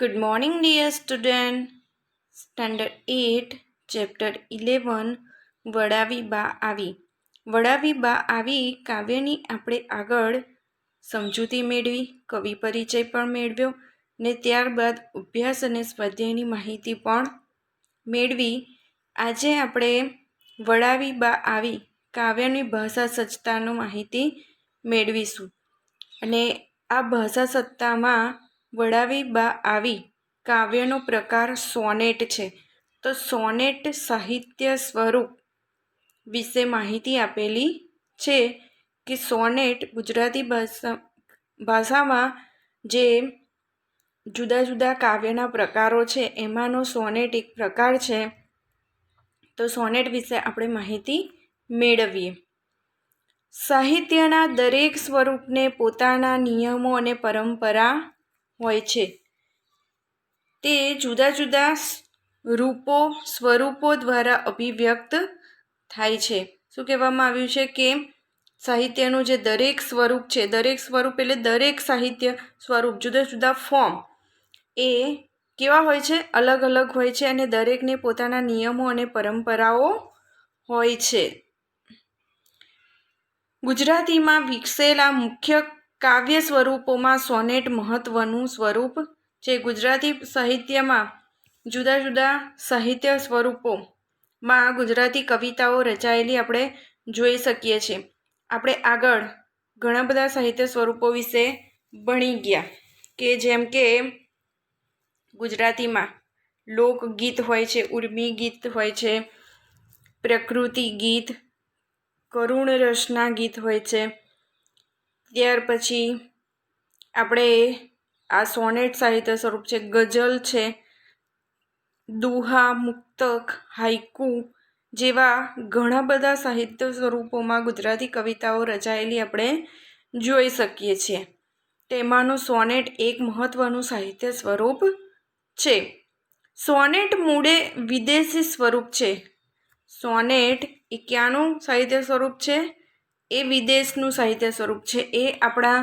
Good morning, dear student. Standard 8, Chapter 11, વડાવી બા આવી. વડાવી બા આવી કાવ્યની આપણે આગળ સમજૂતી મેળવી, કવિ પરિચય પણ મેળવ્યો ને ત્યારબાદ અભ્યાસ અને સ્વાધ્યાયની માહિતી પણ મેળવી. આજે આપણે વડાવી બા આવી કાવ્યની ભાષા સજ્જતાનો માહિતી મેળવીશું. અને આ ભાષા સત્તામાં વડાવી બા આવી કાવ્યનો પ્રકાર સોનેટ છે. તો સોનેટ સાહિત્ય સ્વરૂપ વિશે માહિતી આપેલી છે કે સોનેટ ગુજરાતી ભાષામાં જે જુદા જુદા કાવ્યના પ્રકારો છે એમાંનો સોનેટ એક પ્રકાર છે. તો સોનેટ વિશે આપણે માહિતી મેળવીએ. સાહિત્યના દરેક સ્વરૂપને પોતાના નિયમો અને પરંપરા હોય છે. તે જુદા જુદા રૂપો સ્વરૂપો દ્વારા અભિવ્યક્ત થાય છે. શું કહેવામાં આવ્યું છે કે સાહિત્યનું જે દરેક સ્વરૂપ છે, દરેક સ્વરૂપ એટલે દરેક સાહિત્ય સ્વરૂપ જુદા જુદા ફોર્મ એ કેવા હોય છે? અલગ અલગ હોય છે અને દરેકને પોતાના નિયમો અને પરંપરાઓ હોય છે. ગુજરાતીમાં વિકસેલા મુખ્ય કાવ્ય સ્વરૂપોમાં સોનેટ મહત્વનું સ્વરૂપ છે. ગુજરાતી સાહિત્યમાં જુદા જુદા સાહિત્ય સ્વરૂપોમાં ગુજરાતી કવિતાઓ રચાયેલી આપણે જોઈ શકીએ છીએ. આપણે આગળ ઘણા બધા સાહિત્ય સ્વરૂપો વિશે ભણી ગયા કે જેમ કે ગુજરાતીમાં લોકગીત હોય છે, ઉર્મી ગીત હોય છે, પ્રકૃતિ ગીત, કરુણ રસના ગીત હોય છે. ત્યાર પછી આપણે આ સોનેટ સાહિત્ય સ્વરૂપ છે, ગઝલ છે, દુહા, મુક્તક, હાઇકુ જેવા ઘણા બધા સાહિત્ય સ્વરૂપોમાં ગુજરાતી કવિતાઓ રચાયેલી આપણે જોઈ શકીએ છીએ. તેમાંનું સોનેટ એક મહત્વનું સાહિત્ય સ્વરૂપ છે. સોનેટ મૂળે વિદેશી સ્વરૂપ છે. સોનેટ એ ક્યાંનું સાહિત્ય સ્વરૂપ છે? એ વિદેશનું સાહિત્ય સ્વરૂપ છે. એ આપણા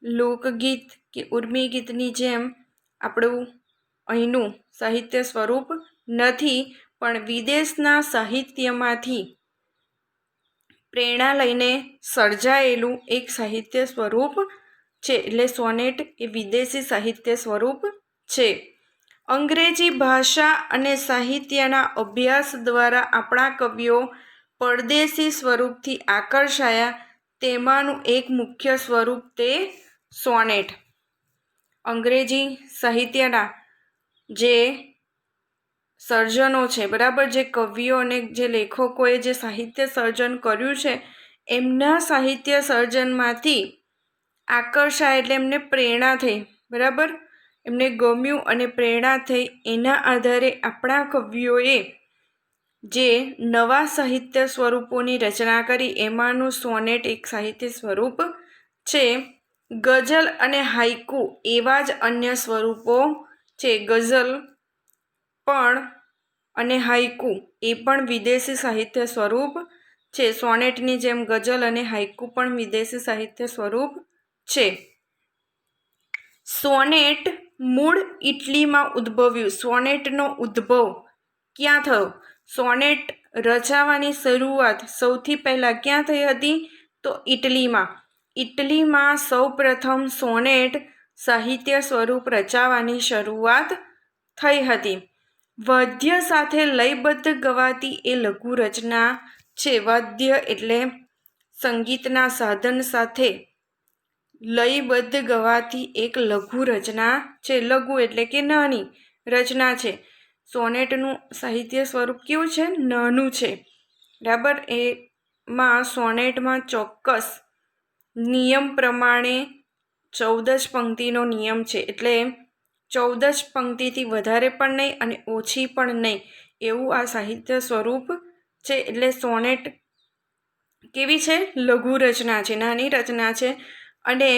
લોકગીત કે ઉર્મી ગીતની જેમ આપણું અહીંનું સાહિત્ય સ્વરૂપ નથી, પણ વિદેશના સાહિત્યમાંથી પ્રેરણા લઈને સર્જાયેલું એક સાહિત્ય સ્વરૂપ છે. એટલે સોનેટ એ વિદેશી સાહિત્ય સ્વરૂપ છે. અંગ્રેજી ભાષા અને સાહિત્યના અભ્યાસ દ્વારા આપણા કવિઓ પરદેશી સ્વરૂપથી આકર્ષાયા. તેમાંનું એક મુખ્ય સ્વરૂપ તે સોનેટ. અંગ્રેજી સાહિત્યના જે સર્જનો છે, બરાબર, જે કવિઓ અને જે લેખકોએ જે સાહિત્ય સર્જન કર્યું છે એમના સાહિત્ય સર્જનમાંથી આકર્ષાય એટલે એમને પ્રેરણા થઈ, બરાબર, એમને ગમ્યું અને પ્રેરણા થઈ. એના આધારે આપણા કવિઓએ જે નવા સાહિત્ય સ્વરૂપોની રચના કરી એમાંનું સોનેટ એક સાહિત્ય સ્વરૂપ છે. ગઝલ અને હાઇકુ એવા જ અન્ય સ્વરૂપો છે. ગઝલ પણ અને હાઇકુ એ પણ વિદેશી સાહિત્ય સ્વરૂપ છે. સોનેટની જેમ ગઝલ અને હાઇકુ પણ વિદેશી સાહિત્ય સ્વરૂપ છે. સોનેટ મૂળ ઇટલીમાં ઉદ્ભવ્યું. સોનેટનો ઉદ્ભવ ક્યાં થયો? સોનેટ રચાવાની શરૂઆત સૌથી પહેલાં ક્યાં થઈ હતી? તો ઇટલીમાં. ઇટલીમાં સૌપ્રથમ સોનેટ સાહિત્ય સ્વરૂપ રચાવાની શરૂઆત થઈ હતી. વાદ્ય સાથે લયબદ્ધ ગવાતી એ લઘુ રચના છે. વાદ્ય એટલે સંગીતના સાધન સાથે લયબદ્ધ ગવાતી એક લઘુ રચના છે. લઘુ એટલે કે નાની રચના છે. સોનેટનું સાહિત્ય સ્વરૂપ કેવું છે? નાનું છે, બરાબર. એમાં સોનેટમાં ચોક્કસ નિયમ પ્રમાણે 14 પંક્તિનો નિયમ છે. એટલે 14 પંક્તિથી વધારે પણ નહીં અને ઓછી પણ નહીં એવું આ સાહિત્ય સ્વરૂપ છે. એટલે સોનેટ કેવી છે? લઘુ રચના છે, નાની રચના છે. અને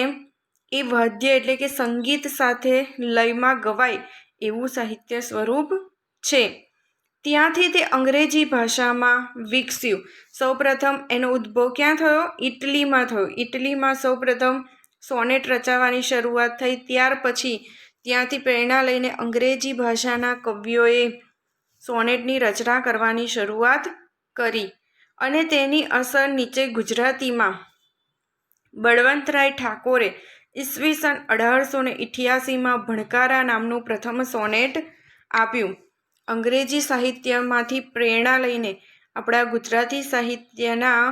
એ વાદ્ય એટલે કે સંગીત સાથે લયમાં ગવાય એવું સાહિત્ય સ્વરૂપ છે. ત્યાંથી તે અંગ્રેજી ભાષામાં વિકસ્યું. સૌપ્રથમ એનો ઉદ્ભવ ક્યાં થયો? ઇટલીમાં થયો. ઇટલીમાં સૌપ્રથમ સોનેટ રચાવાની શરૂઆત થઈ. ત્યાર પછી ત્યાંથી પ્રેરણા લઈને અંગ્રેજી ભાષાના કવિઓએ સોનેટની રચના કરવાની શરૂઆત કરી અને તેની અસર નીચે ગુજરાતીમાં બળવંતરાય ઠાકોરે ઈસવીસન 1888માં ભણકારા નામનું પ્રથમ સોનેટ આપ્યું. અંગ્રેજી સાહિત્યમાંથી પ્રેરણા લઈને આપણા ગુજરાતી સાહિત્યના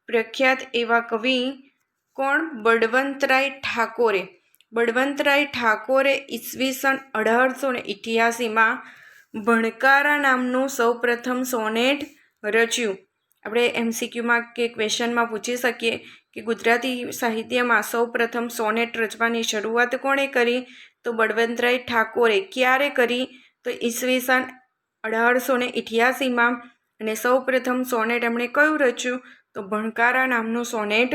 પ્રખ્યાત એવા કવિ કોણ? બળવંતરાય ઠાકોરે. બળવંતરાય ઠાકોરે ઈસવીસન 1888માં ભણકારા નામનું સૌપ્રથમ સોનેટ રચ્યું. આપણે MCQમાં કે ક્વેશ્ચનમાં પૂછી શકીએ કે ગુજરાતી સાહિત્યમાં સૌપ્રથમ સોનેટ રચવાની શરૂઆત કોણે કરી? તો બળવંતરાય ઠાકોરે. ક્યારે કરી? તો ઈસવીસન 1888માં. અને સૌપ્રથમ સોનેટ એમણે કયું રચ્યું? તો ભણકારા નામનું સોનેટ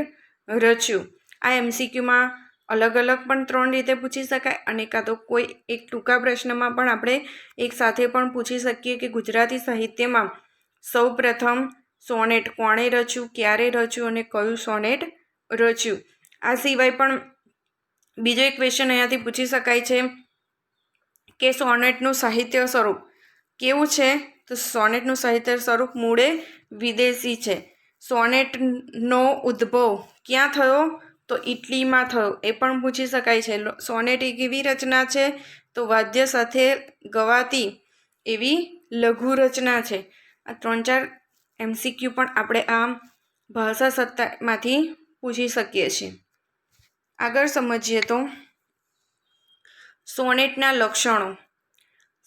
રચ્યું. આ MCQમાં અલગ અલગ પણ 3 રીતે પૂછી શકાય અને કાં તો કોઈ એક ટૂંકા પ્રશ્નમાં પણ આપણે એક સાથે પણ પૂછી શકીએ કે ગુજરાતી સાહિત્યમાં સૌપ્રથમ સોનેટ કોણે રચ્યું, ક્યારે રચ્યું અને કયું સોનેટ રચ્યું. આ સિવાય પણ બીજો એક ક્વેશ્ચન અહીંયાથી પૂછી શકાય છે કે સોનેટનું સાહિત્ય સ્વરૂપ કેવું છે? તો સોનેટનું સાહિત્ય સ્વરૂપ મૂળે વિદેશી છે. સોનેટનો ઉદ્ભવ ક્યાં થયો? તો ઇટલીમાં થયો. એ પણ પૂછી શકાય છે. સોનેટ એક એવી રચના છે તો વાદ્ય સાથે ગવાતી એવી લઘુ રચના છે. આ 3-4 MCQ પણ આપણે આ ભાષા સત્તામાંથી પૂછી શકીએ છીએ. આગળ સમજીએ તો સોનેટના લક્ષણો.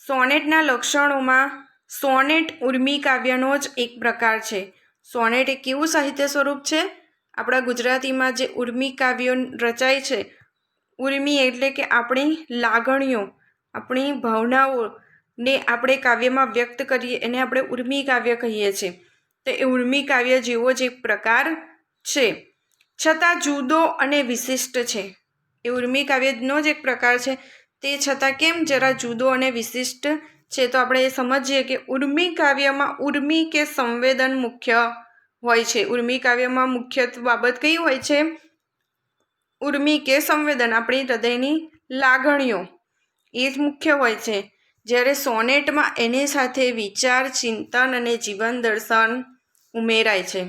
સોનેટના લક્ષણોમાં સોનેટ ઉર્મી કાવ્યનો જ એક પ્રકાર છે. સોનેટ એ કેવું સાહિત્ય સ્વરૂપ છે? આપણા ગુજરાતીમાં જે ઉર્મી કાવ્યો રચાય છે, ઉર્મી એટલે કે આપણી લાગણીઓ, આપણી ભાવનાઓને આપણે કાવ્યમાં વ્યક્ત કરીએ એને આપણે ઉર્મી કાવ્ય કહીએ છીએ. તો એ ઉર્મી કાવ્ય જેવો જ એક પ્રકાર છે, છતાં જુદો અને વિશિષ્ટ છે. એ ઉર્મી કાવ્યનો જ એક પ્રકાર છે, તે છતાં કેમ જરા જુદો અને વિશિષ્ટ છે? તો આપણે એ સમજીએ કે ઉર્મી કાવ્યમાં ઉર્મી કે સંવેદન મુખ્ય હોય છે. ઉર્મી કાવ્યમાં મુખ્ય બાબત કઈ હોય છે? ઉર્મી કે સંવેદન, આપણી હૃદયની લાગણીઓ એ જ મુખ્ય હોય છે. જ્યારે સોનેટમાં એની સાથે વિચાર, ચિંતન અને જીવન દર્શન ઉમેરાય છે.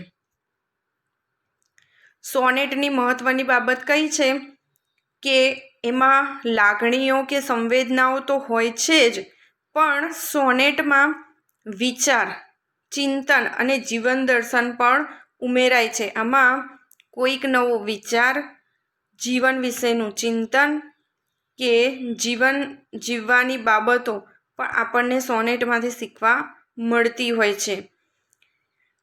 સોનેટની મહત્વની બાબત કઈ છે કે એમાં લાગણીઓ કે સંવેદનાઓ તો હોય છે જ, પણ સોનેટમાં વિચાર, ચિંતન અને જીવન દર્શન પણ ઉમેરાય છે. આમાં કોઈક નવો વિચાર, જીવન વિશેનું ચિંતન કે જીવન જીવવાની બાબતો પણ આપણને સોનેટમાંથી શીખવા મળતી હોય છે.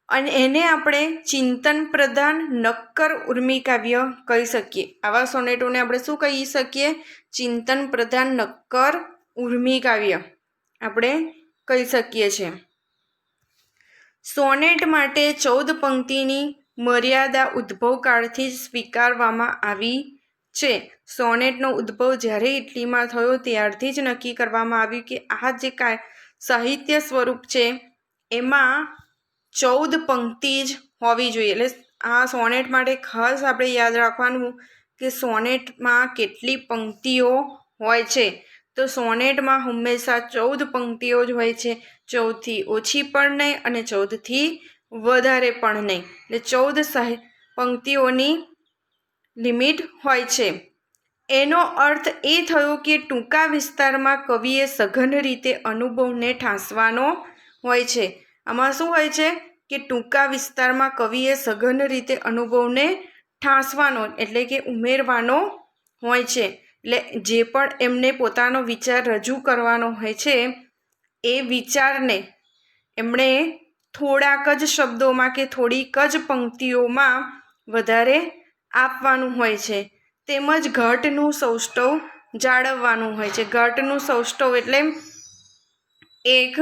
અને એને આપણે ચિંતન પ્રધાન નક્કર ઉર્મી કાવ્ય કહી શકીએ. આવા સોનેટોને આપણે શું કહી શકીએ? ચિંતન પ્રધાન નક્કર ઉર્મી કાવ્ય આપણે કહી શકીએ છીએ. સોનેટ માટે 14 પંક્તિની મર્યાદા ઉદ્ભવકાળથી જ સ્વીકારવામાં આવી છે. સોનેટનો ઉદ્ભવ જ્યારે ઇટલીમાં થયો ત્યારથી જ નક્કી કરવામાં આવ્યું કે આ જે સાહિત્ય સ્વરૂપ છે એમાં 14 પંક્તિ જ હોવી જોઈએ. એટલે આ સોનેટ માટે ખાસ આપણે યાદ રાખવાનું કે સોનેટમાં કેટલી પંક્તિઓ હોય છે. તો સોનેટમાં હંમેશા 14 પંક્તિઓ જ હોય છે. 14થી ઓછી પણ નહીં અને 14થી વધારે પણ નહીં. એટલે 14 પંક્તિઓની લિમિટ હોય છે. એનો અર્થ એ થયો કે ટૂંકા વિસ્તારમાં કવિએ સઘન રીતે અનુભવને ઠાંસવાનો હોય છે. આમાં શું હોય છે કે ટૂંકા વિસ્તારમાં કવિએ સઘન રીતે અનુભવને ઠાંસવાનો એટલે કે ઉમેરવાનો હોય છે. એટલે જે પણ એમને પોતાનો વિચાર રજૂ કરવાનો હોય છે એ વિચારને એમણે થોડાક જ શબ્દોમાં કે થોડીક જ પંક્તિઓમાં વધારે આપવાનું હોય છે. તેમજ ઘટનું સૌષ્ઠવ જાળવવાનું હોય છે. ઘટનું સૌષ્ઠવ એટલે એક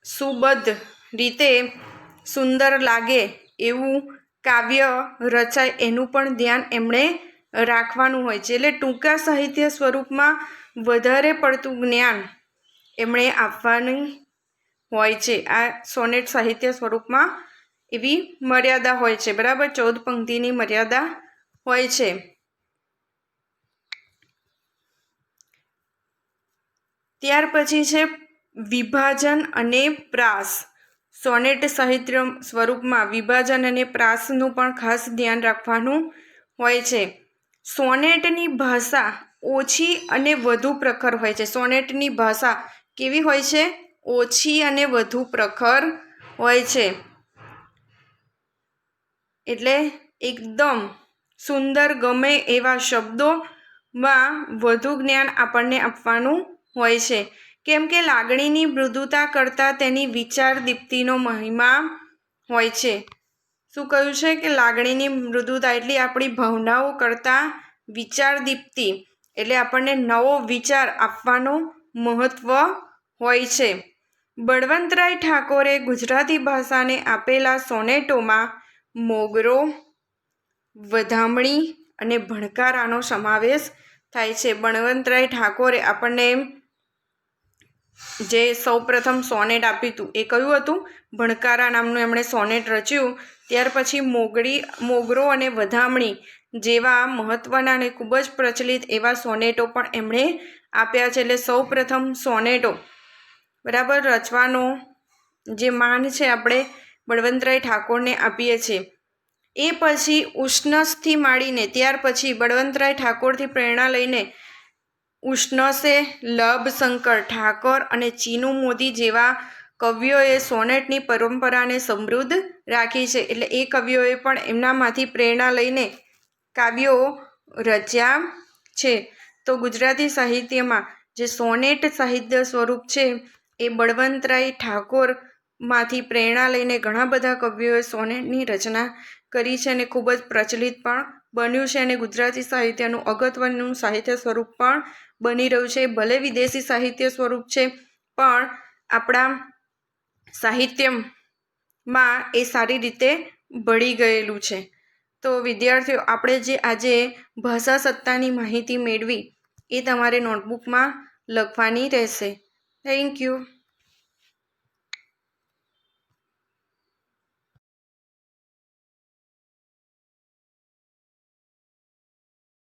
સુબદ્ધ રીતે સુંદર લાગે એવું કાવ્ય રચાય એનું પણ ધ્યાન એમણે રાખવાનું હોય છે. એટલે ટૂંકા સાહિત્ય સ્વરૂપમાં વધારે પડતું જ્ઞાન એમણે આપવાની હોય છે. આ સોનેટ સાહિત્ય સ્વરૂપમાં એવી મર્યાદા હોય છે. બરાબર, 14 પંક્તિની મર્યાદા હોય છે. ત્યાર પછી છે વિભાજન અને પ્રાસ. સોનેટ સાહિત્ય સ્વરૂપમાં વિભાજન અને પ્રાસનું પણ ખાસ ધ્યાન રાખવાનું હોય છે. સોનેટની ભાષા ઓછી અને વધુ પ્રખર હોય છે. સોનેટની ભાષા કેવી હોય છે? ઓછી અને વધુ પ્રખર હોય છે. એટલે એકદમ સુંદર, ગમે એવા શબ્દોમાં વધુ જ્ઞાન આપણને આપવાનું હોય છે. કેમ કે લાગણીની મૃદુતા કરતાં તેની વિચાર દીપ્તિનો મહિમા હોય છે. શું કહ્યું છે? કે લાગણીની મૃદુતા એટલે આપણી ભાવનાઓ કરતાં વિચાર દીપ્તિ એટલે આપણને નવો વિચાર આપવાનું મહત્ત્વ હોય છે. બળવંતરાય ઠાકોરે ગુજરાતી ભાષાને આપેલા સોનેટોમાં મોગરો, વધામણી અને ભણકારાનો સમાવેશ થાય છે. બળવંતરાય ઠાકોરે આપણને જે સૌપ્રથમ સોનેટ આપ્યું હતું એ કયું હતું? ભણકારા નામનું એમણે સોનેટ રચ્યું. ત્યાર પછી મોગરો અને વધામણી જેવા મહત્ત્વના અને ખૂબ જ પ્રચલિત એવા સોનેટો પણ એમણે આપ્યા છે. એટલે સૌપ્રથમ સોનેટો બરાબર રચવાનો જે માન છે આપણે બળવંતરાય ઠાકોરને આપીએ છીએ. એ પછી ઉષ્ણસથી માંડીને ત્યાર પછી બળવંતરાય ઠાકોરથી પ્રેરણા લઈને ઉષ્ણસે, લભશંકર ઠાકોર અને ચીનુ મોદી જેવા કવિઓએ સોનેટની પરંપરાને સમૃદ્ધ રાખી છે. એટલે એ કવિઓએ પણ એમનામાંથી પ્રેરણા લઈને કાવ્યો રચ્યા છે. તો ગુજરાતી સાહિત્યમાં જે સોનેટ સાહિત્ય સ્વરૂપ છે એ બળવંતરાય ઠાકોરમાંથી પ્રેરણા લઈને ઘણા બધા કવિઓએ સોનેટની રચના કરી છે અને ખૂબ જ પ્રચલિત પણ બન્યું છે અને ગુજરાતી સાહિત્યનું અગત્યનું સાહિત્ય સ્વરૂપ પણ બની રહ્યું છે. ભલે વિદેશી સાહિત્ય સ્વરૂપ છે પણ આપણા સાહિત્યમાં એ સારી રીતે ભળી ગયેલું છે. તો વિદ્યાર્થીઓ, આપણે જે આજે ભાષા સત્તાની માહિતી મેળવી એ તમારે નોટબુકમાં લખવાની રહેશે. Thank you.